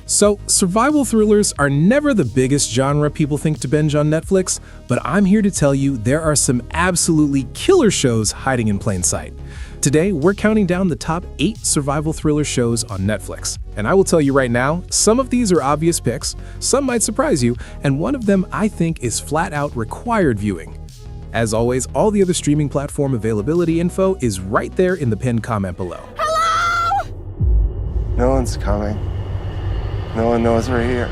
So, survival thrillers are never the biggest genre people think to binge on Netflix, but I'm here to tell you there are some absolutely killer shows hiding in plain sight. Today, we're counting down the top 8 survival thriller shows on Netflix. And I will tell you right now, some of these are obvious picks, some might surprise you, and one of them I think is flat out required viewing. As always, all the other streaming platform availability info is right there in the pinned comment below. Hello? No one's coming. No one knows we're here.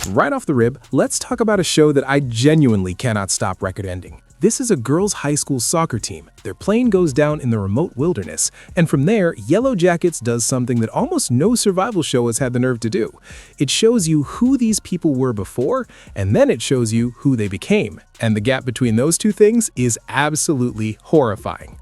Right off the rib, let's talk about a show that I genuinely cannot stop recommending. This is a girls' high school soccer team. Their plane goes down in the remote wilderness, and from there, YELLOWJACKETS does something that almost no survival show has had the nerve to do. It shows you who these people were before, and then it shows you who they became. And the gap between those two things is absolutely horrifying.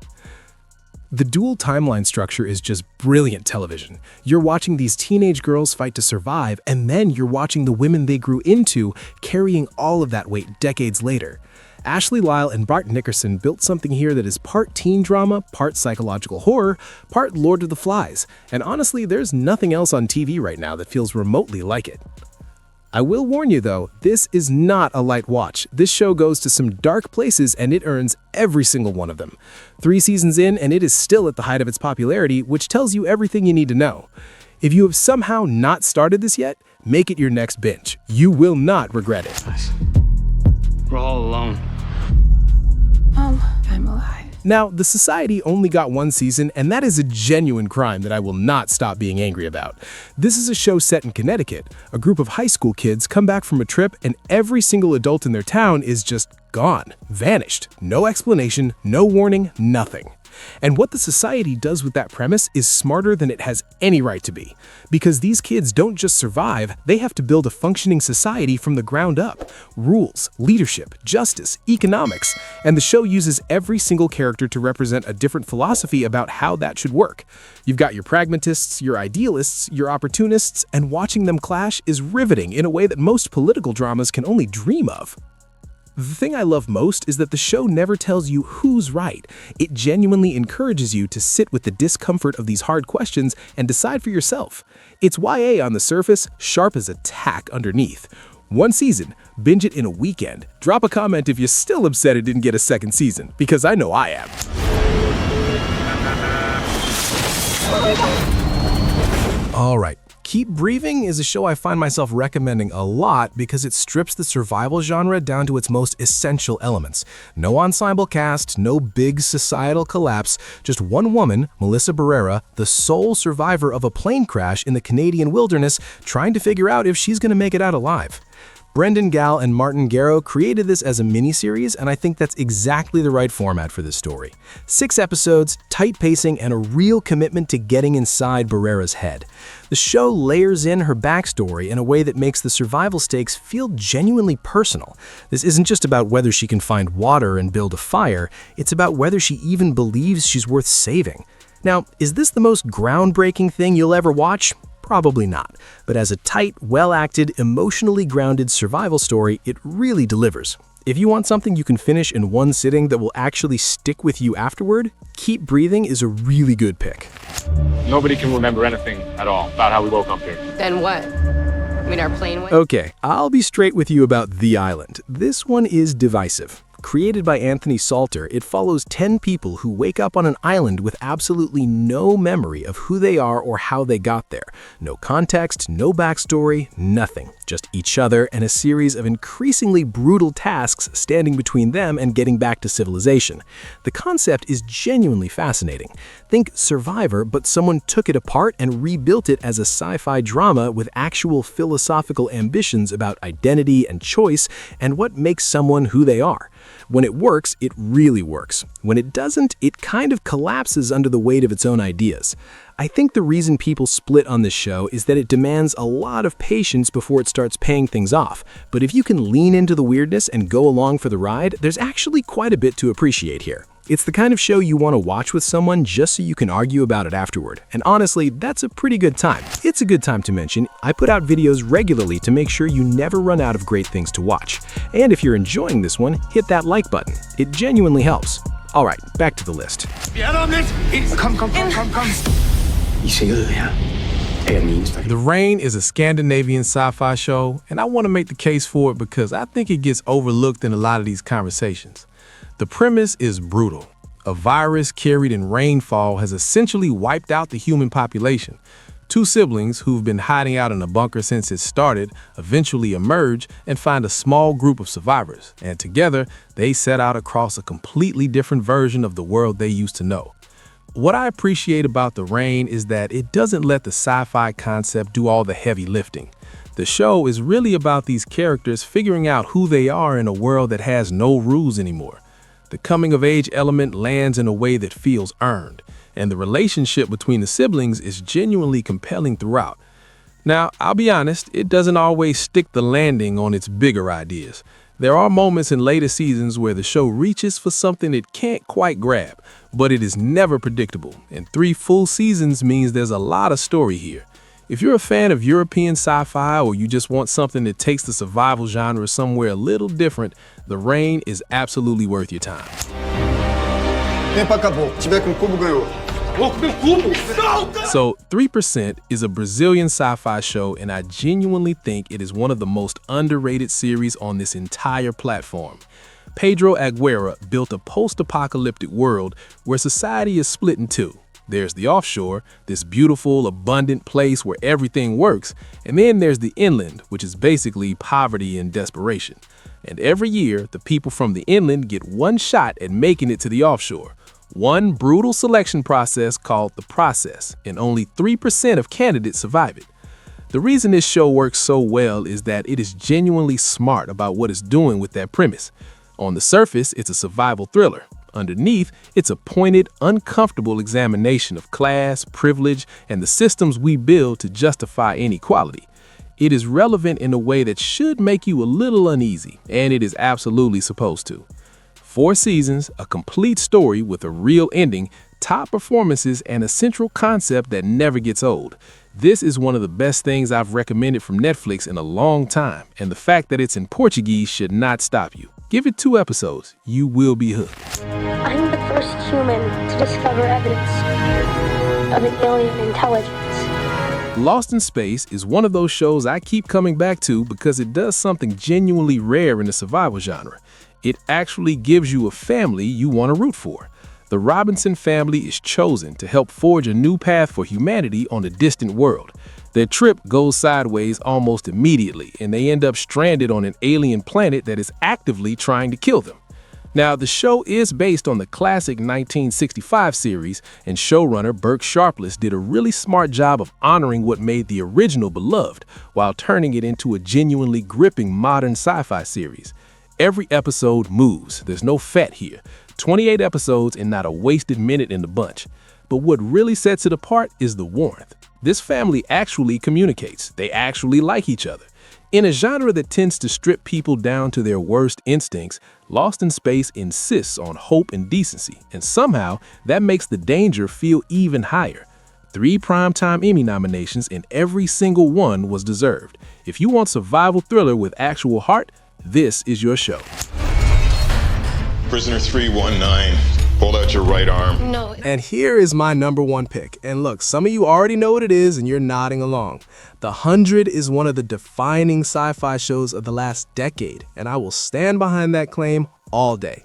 The dual timeline structure is just brilliant television. You're watching these teenage girls fight to survive, and then you're watching the women they grew into carrying all of that weight decades later. Ashley Lyle and Bart Nickerson built something here that is part teen drama, part psychological horror, part Lord of the Flies, and honestly, there's nothing else on TV right now that feels remotely like it. I will warn you though, this is not a light watch. This show goes to some dark places and it earns every single one of them. 3 seasons in and it is still at the height of its popularity, which tells you everything you need to know. If you have somehow not started this yet, make it your next binge. You will not regret it. We're all alone. I'm alive. Now, The Society only got 1 season, and that is a genuine crime that I will not stop being angry about. This is a show set in Connecticut. A group of high school kids come back from a trip, and every single adult in their town is just gone, vanished. No explanation, no warning, nothing. And what The Society does with that premise is smarter than it has any right to be. Because these kids don't just survive, they have to build a functioning society from the ground up. Rules, leadership, justice, economics, and the show uses every single character to represent a different philosophy about how that should work. You've got your pragmatists, your idealists, your opportunists, and watching them clash is riveting in a way that most political dramas can only dream of. The thing I love most is that the show never tells you who's right. It genuinely encourages you to sit with the discomfort of these hard questions and decide for yourself. It's YA on the surface, sharp as a tack underneath. 1 season, binge it in a weekend. Drop a comment if you're still upset it didn't get a 2nd season, because I know I am. All right. Keep Breathing is a show I find myself recommending a lot because it strips the survival genre down to its most essential elements. No ensemble cast, no big societal collapse, just one woman, Melissa Barrera, the sole survivor of a plane crash in the Canadian wilderness, trying to figure out if she's going to make it out alive. Brendan Gall and Martin Garrow created this as a miniseries, and I think that's exactly the right format for this story. 6 episodes, tight pacing, and a real commitment to getting inside Barrera's head. The show layers in her backstory in a way that makes the survival stakes feel genuinely personal. This isn't just about whether she can find water and build a fire, it's about whether she even believes she's worth saving. Now, is this the most groundbreaking thing you'll ever watch? Probably not, but as a tight, well-acted, emotionally grounded survival story, it really delivers. If you want something you can finish in 1 sitting that will actually stick with you afterward, Keep Breathing is a really good pick. Nobody can remember anything at all about how we woke up here. Then what? I mean, our plane went? Okay, I'll be straight with you about The Island. This one is divisive. Created by Anthony Salter, it follows 10 people who wake up on an island with absolutely no memory of who they are or how they got there. No context, no backstory, nothing. Just each other and a series of increasingly brutal tasks standing between them and getting back to civilization. The concept is genuinely fascinating. Think Survivor, but someone took it apart and rebuilt it as a sci-fi drama with actual philosophical ambitions about identity and choice and what makes someone who they are. When it works, it really works. When it doesn't, it kind of collapses under the weight of its own ideas. I think the reason people split on this show is that it demands a lot of patience before it starts paying things off. But if you can lean into the weirdness and go along for the ride, there's actually quite a bit to appreciate here. It's the kind of show you want to watch with someone just so you can argue about it afterward. And honestly, that's a pretty good time. It's a good time to mention, I put out videos regularly to make sure you never run out of great things to watch. And if you're enjoying this one, hit that like button. It genuinely helps. All right, back to the list. The Rain is a Scandinavian sci-fi show, and I want to make the case for it because I think it gets overlooked in a lot of these conversations. The premise is brutal. A virus carried in rainfall has essentially wiped out the human population. Two siblings who've been hiding out in a bunker since it started eventually emerge and find a small group of survivors, and together they set out across a completely different version of the world they used to know. What I appreciate about The Rain is that it doesn't let the sci-fi concept do all the heavy lifting. The show is really about these characters figuring out who they are in a world that has no rules anymore. The coming-of-age element lands in a way that feels earned, and the relationship between the siblings is genuinely compelling throughout. Now, I'll be honest, it doesn't always stick the landing on its bigger ideas. There are moments in later seasons where the show reaches for something it can't quite grab, but it is never predictable, and 3 full seasons means there's a lot of story here. If you're a fan of European sci-fi or you just want something that takes the survival genre somewhere a little different, The Rain is absolutely worth your time. So, 3% is a Brazilian sci-fi show, and I genuinely think it is one of the most underrated series on this entire platform. Pedro Aguirre built a post-apocalyptic world where society is split in two. There's the offshore, this beautiful, abundant place where everything works, and then there's the inland, which is basically poverty and desperation. And every year, the people from the inland get one shot at making it to the offshore. One brutal selection process called the process, and only 3% of candidates survive it. The reason this show works so well is that it is genuinely smart about what it's doing with that premise. On the surface, it's a survival thriller. Underneath, it's a pointed, uncomfortable examination of class, privilege, and the systems we build to justify inequality. It is relevant in a way that should make you a little uneasy, and it is absolutely supposed to. 4 seasons, a complete story with a real ending, top performances, and a central concept that never gets old. This is one of the best things I've recommended from Netflix in a long time, and the fact that it's in Portuguese should not stop you. Give it 2 episodes. You will be hooked. I'm the first human to discover evidence of an alien intelligence. Lost in Space is one of those shows I keep coming back to because it does something genuinely rare in the survival genre. It actually gives you a family you want to root for. The Robinson family is chosen to help forge a new path for humanity on a distant world. Their trip goes sideways almost immediately, and they end up stranded on an alien planet that is actively trying to kill them. Now, the show is based on the classic 1965 series, and showrunner Burke Sharpless did a really smart job of honoring what made the original beloved, while turning it into a genuinely gripping modern sci-fi series. Every episode moves, there's no fat here. 28 episodes and not a wasted minute in the bunch. But what really sets it apart is the warmth. This family actually communicates. They actually like each other. In a genre that tends to strip people down to their worst instincts, Lost in Space insists on hope and decency, and somehow that makes the danger feel even higher. 3 Primetime Emmy nominations, and every single one was deserved. If you want survival thriller with actual heart, this is your show. Prisoner 319, hold out your right arm. No. And here is my number 1 pick. And look, some of you already know what it is and you're nodding along. The 100 is one of the defining sci-fi shows of the last decade, and I will stand behind that claim all day.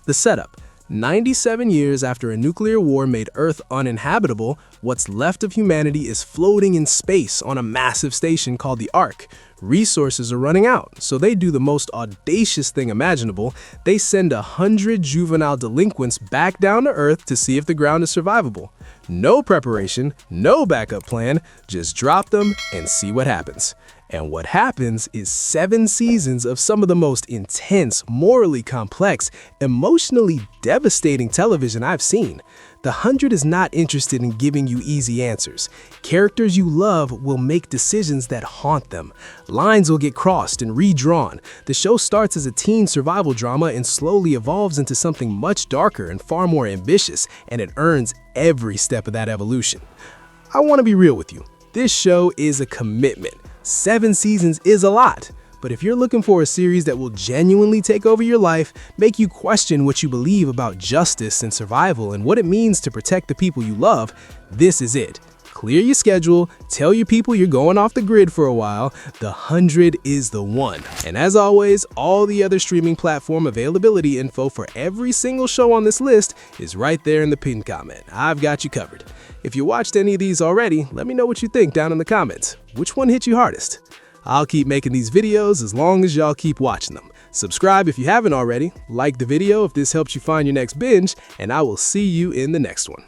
The setup: 97 years after a nuclear war made Earth uninhabitable, what's left of humanity is floating in space on a massive station called the Ark. Resources are running out, so they do the most audacious thing imaginable. They send 100 juvenile delinquents back down to Earth to see if the ground is survivable. No preparation, no backup plan, just drop them and see what happens. And what happens is 7 seasons of some of the most intense, morally complex, emotionally devastating television I've seen. The 100 is not interested in giving you easy answers. Characters you love will make decisions that haunt them. Lines will get crossed and redrawn. The show starts as a teen survival drama and slowly evolves into something much darker and far more ambitious, and it earns every step of that evolution. I want to be real with you. This show is a commitment. 7 seasons is a lot, But if you're looking for a series that will genuinely take over your life, make you question what you believe about justice and survival and what it means to protect the people you love, this is it. Clear your schedule, tell your people you're going off the grid for a while. The 100 is the one. And as always, all the other streaming platform availability info for every single show on this list is right there in the pinned comment. I've got you covered. If you watched any of these already, let me know what you think down in the comments. Which one hit you hardest? I'll keep making these videos as long as y'all keep watching them. Subscribe if you haven't already, like the video if this helps you find your next binge, and I will see you in the next one.